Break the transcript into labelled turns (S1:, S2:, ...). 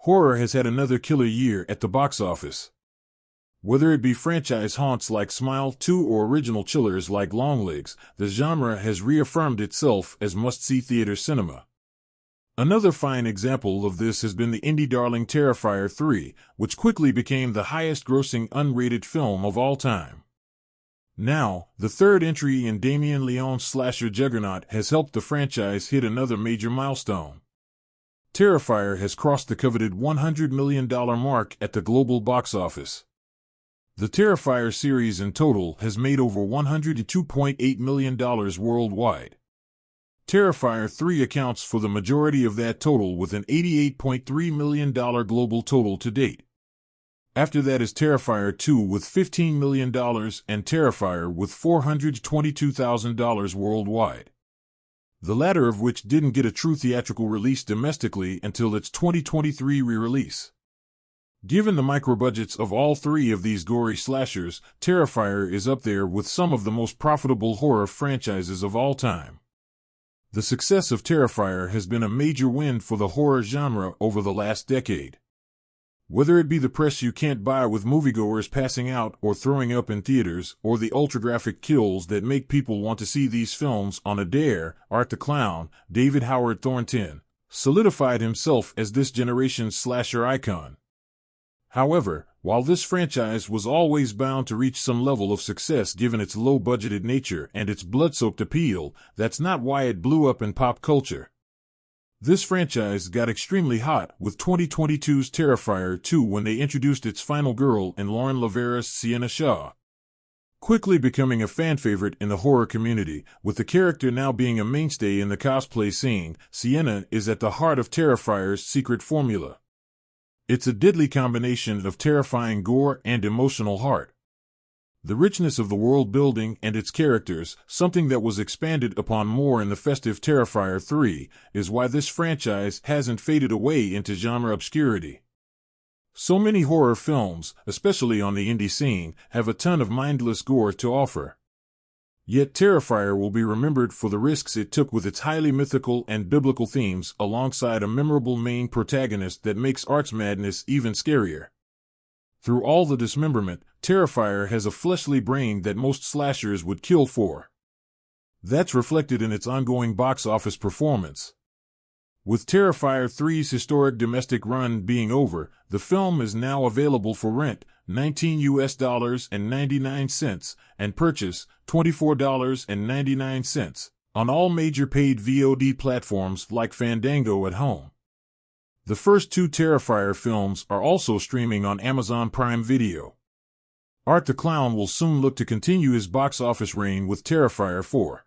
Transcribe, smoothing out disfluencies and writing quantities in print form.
S1: Horror has had another killer year at the box office. Whether it be franchise haunts like Smile 2 or original chillers like Longlegs, the genre has reaffirmed itself as must-see theater cinema. Another fine example of this has been the indie darling Terrifier 3, which quickly became the highest-grossing unrated film of all time. Now, the third entry in Damien Leone's slasher juggernaut has helped the franchise hit another major milestone. Terrifier has crossed the coveted $100 million mark at the global box office. The Terrifier series in total has made over $102.8 million worldwide. Terrifier 3 accounts for the majority of that total with an $88.3 million global total to date. After that is Terrifier 2 with $15 million and Terrifier with $422,000 worldwide. The latter of which didn't get a true theatrical release domestically until its 2023 re-release. Given the micro-budgets of all three of these gory slashers, Terrifier is up there with some of the most profitable horror franchises of all time. The success of Terrifier has been a major win for the horror genre over the last decade. Whether it be the press you can't buy with moviegoers passing out or throwing up in theaters, or the ultra-graphic kills that make people want to see these films on a dare, Art the Clown, David Howard Thornton, solidified himself as this generation's slasher icon. However, while this franchise was always bound to reach some level of success given its low-budgeted nature and its blood-soaked appeal, that's not why it blew up in pop culture. This franchise got extremely hot with 2022's Terrifier 2 when they introduced its final girl in Lauren Lavera's Sienna Shaw. Quickly becoming a fan favorite in the horror community, with the character now being a mainstay in the cosplay scene, Sienna is at the heart of Terrifier's secret formula. It's a deadly combination of terrifying gore and emotional heart. The richness of the world building and its characters, something that was expanded upon more in the festive Terrifier 3, is why this franchise hasn't faded away into genre obscurity. So many horror films, especially on the indie scene, have a ton of mindless gore to offer. Yet Terrifier will be remembered for the risks it took with its highly mythical and biblical themes alongside a memorable main protagonist that makes arch madness even scarier. Through all the dismemberment, Terrifier has a fleshly brain that most slashers would kill for. That's reflected in its ongoing box office performance. With Terrifier 3's historic domestic run being over, the film is now available for rent, $19.99, and purchase, $24.99, on all major paid VOD platforms like Fandango at home. The first two Terrifier films are also streaming on Amazon Prime Video. Art the Clown will soon look to continue his box office reign with Terrifier 4.